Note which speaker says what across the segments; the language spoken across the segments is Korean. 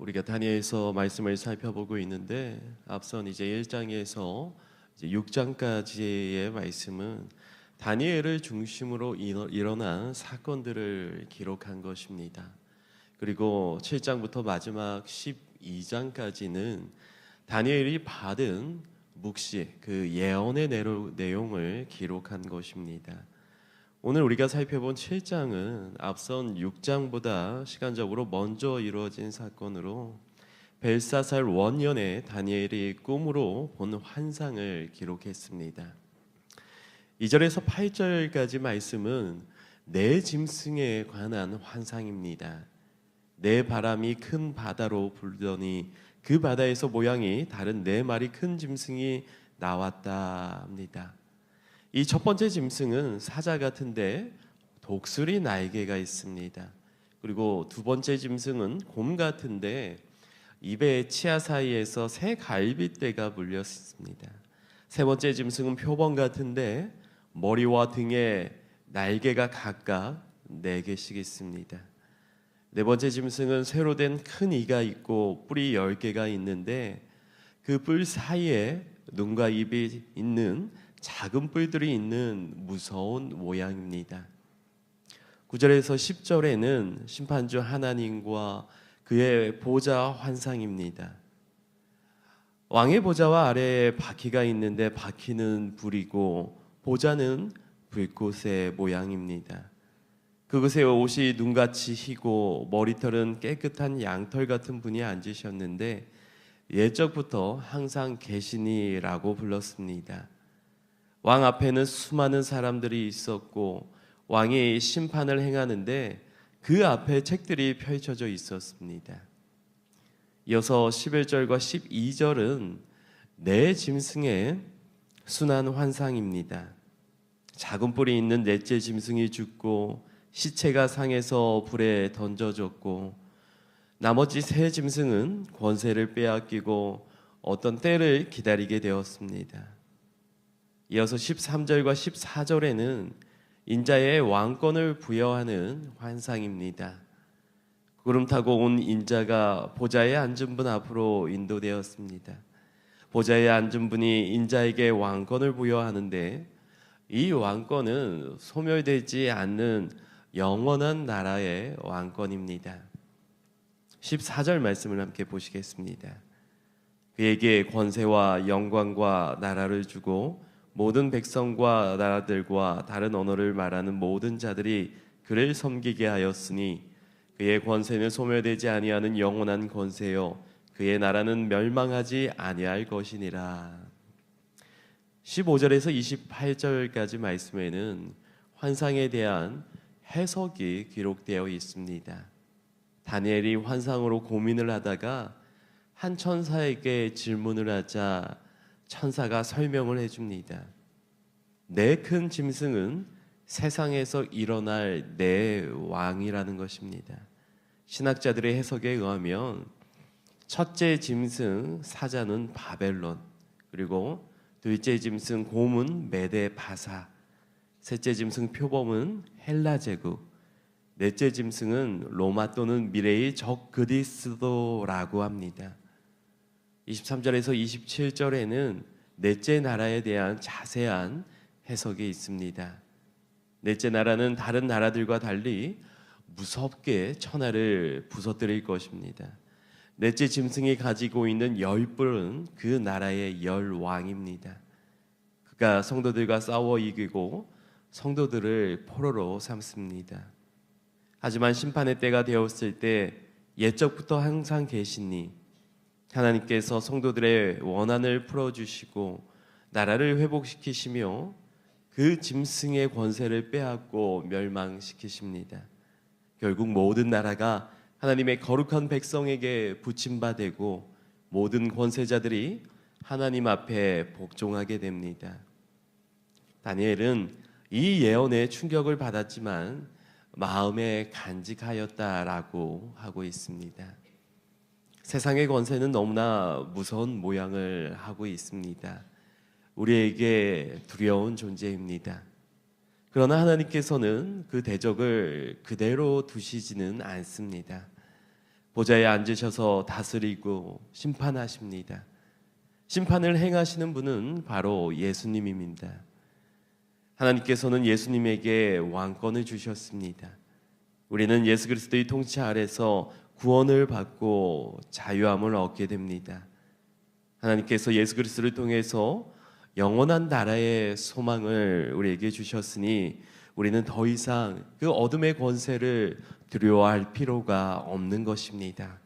Speaker 1: 우리가 다니엘서 말씀을 살펴보고 있는데 앞선 이제 1장에서 이제 6장까지의 말씀은 다니엘을 중심으로 일어난 사건들을 기록한 것입니다. 그리고 7장부터 마지막 12장까지는 다니엘이 받은 묵시, 그 예언의 내용을 기록한 것입니다. 오늘 우리가 살펴본 7장은 앞선 6장보다 시간적으로 먼저 이루어진 사건으로 벨사살 원년에 다니엘이 꿈으로 본 환상을 기록했습니다. 2절에서 8절까지 말씀은 네 짐승에 관한 환상입니다. 네 바람이 큰 바다로 불더니 그 바다에서 모양이 다른 네 마리 큰 짐승이 나왔다 합니다. 이 첫 번째 짐승은 사자 같은데 독수리 날개가 있습니다. 그리고 두 번째 짐승은 곰 같은데 입에 치아 사이에서 새 갈빗대가 물려 있습니다. 세 번째 짐승은 표범 같은데 머리와 등에 날개가 각각 4개씩 있습니다. 네 번째 짐승은 쇠로 된 큰 이가 있고 뿔이 10개가 있는데 그 뿔 사이에 눈과 입이 있는 작은 뿔들이 있는 무서운 모양입니다. 9절에서 10절에는 심판주 하나님과 그의 보좌 환상입니다. 왕의 보좌와 아래에 바퀴가 있는데 바퀴는 불이고 보좌는 불꽃의 모양입니다. 그곳에 옷이 눈같이 희고 머리털은 깨끗한 양털 같은 분이 앉으셨는데 옛적부터 항상 계시니라고 불렀습니다. 왕 앞에는 수많은 사람들이 있었고 왕이 심판을 행하는데 그 앞에 책들이 펼쳐져 있었습니다. 이어서 11절과 12절은 네 짐승의 순환 환상입니다. 작은 뿔이 있는 넷째 짐승이 죽고 시체가 상해서 불에 던져졌고 나머지 세 짐승은 권세를 빼앗기고 어떤 때를 기다리게 되었습니다. 이어서 13절과 14절에는 인자의 왕권을 부여하는 환상입니다. 구름 타고 온 인자가 보좌에 앉은 분 앞으로 인도되었습니다. 보좌에 앉은 분이 인자에게 왕권을 부여하는데 이 왕권은 소멸되지 않는 영원한 나라의 왕권입니다. 14절 말씀을 함께 보시겠습니다. 그에게 권세와 영광과 나라를 주고 모든 백성과 나라들과 다른 언어를 말하는 모든 자들이 그를 섬기게 하였으니 그의 권세는 소멸되지 아니하는 영원한 권세요 그의 나라는 멸망하지 아니할 것이니라. 15절에서 28절까지 말씀에는 환상에 대한 해석이 기록되어 있습니다. 다니엘이 환상으로 고민을 하다가 한 천사에게 질문을 하자 천사가 설명을 해줍니다. 네 큰 짐승은 세상에서 일어날 네 왕이라는 것입니다. 신학자들의 해석에 의하면 첫째 짐승 사자는 바벨론, 그리고 둘째 짐승 곰은 메데 바사, 셋째 짐승 표범은 헬라 제국, 넷째 짐승은 로마 또는 미래의 적 그리스도라고 합니다. 23절에서 27절에는 넷째 나라에 대한 자세한 해석이 있습니다. 넷째 나라는 다른 나라들과 달리 무섭게 천하를 부서뜨릴 것입니다. 넷째 짐승이 가지고 있는 열뿔은 그 나라의 열왕입니다. 그가 성도들과 싸워 이기고 성도들을 포로로 삼습니다. 하지만 심판의 때가 되었을 때 옛적부터 항상 계시니 하나님께서 성도들의 원한을 풀어주시고 나라를 회복시키시며 그 짐승의 권세를 빼앗고 멸망시키십니다. 결국 모든 나라가 하나님의 거룩한 백성에게 붙임바되고 모든 권세자들이 하나님 앞에 복종하게 됩니다. 다니엘은 이 예언에 충격을 받았지만 마음에 간직하였다라고 하고 있습니다. 세상의 권세는 너무나 무서운 모양을 하고 있습니다. 우리에게 두려운 존재입니다. 그러나 하나님께서는 그 대적을 그대로 두시지는 않습니다. 보좌에 앉으셔서 다스리고 심판하십니다. 심판을 행하시는 분은 바로 예수님입니다. 하나님께서는 예수님에게 왕권을 주셨습니다. 우리는 예수 그리스도의 통치 아래서 구원을 받고 자유함을 얻게 됩니다. 하나님께서 예수 그리스도를 통해서 영원한 나라의 소망을 우리에게 주셨으니 우리는 더 이상 그 어둠의 권세를 두려워할 필요가 없는 것입니다.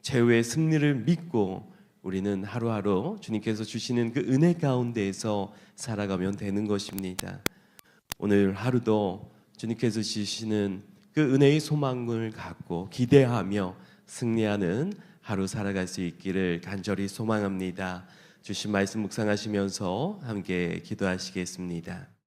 Speaker 1: 최후의 승리를 믿고 우리는 하루하루 주님께서 주시는 그 은혜 가운데에서 살아가면 되는 것입니다. 오늘 하루도 주님께서 주시는 그 은혜의 소망을 갖고 기대하며 승리하는 하루 살아갈 수 있기를 간절히 소망합니다. 주신 말씀 묵상하시면서 함께 기도하시겠습니다.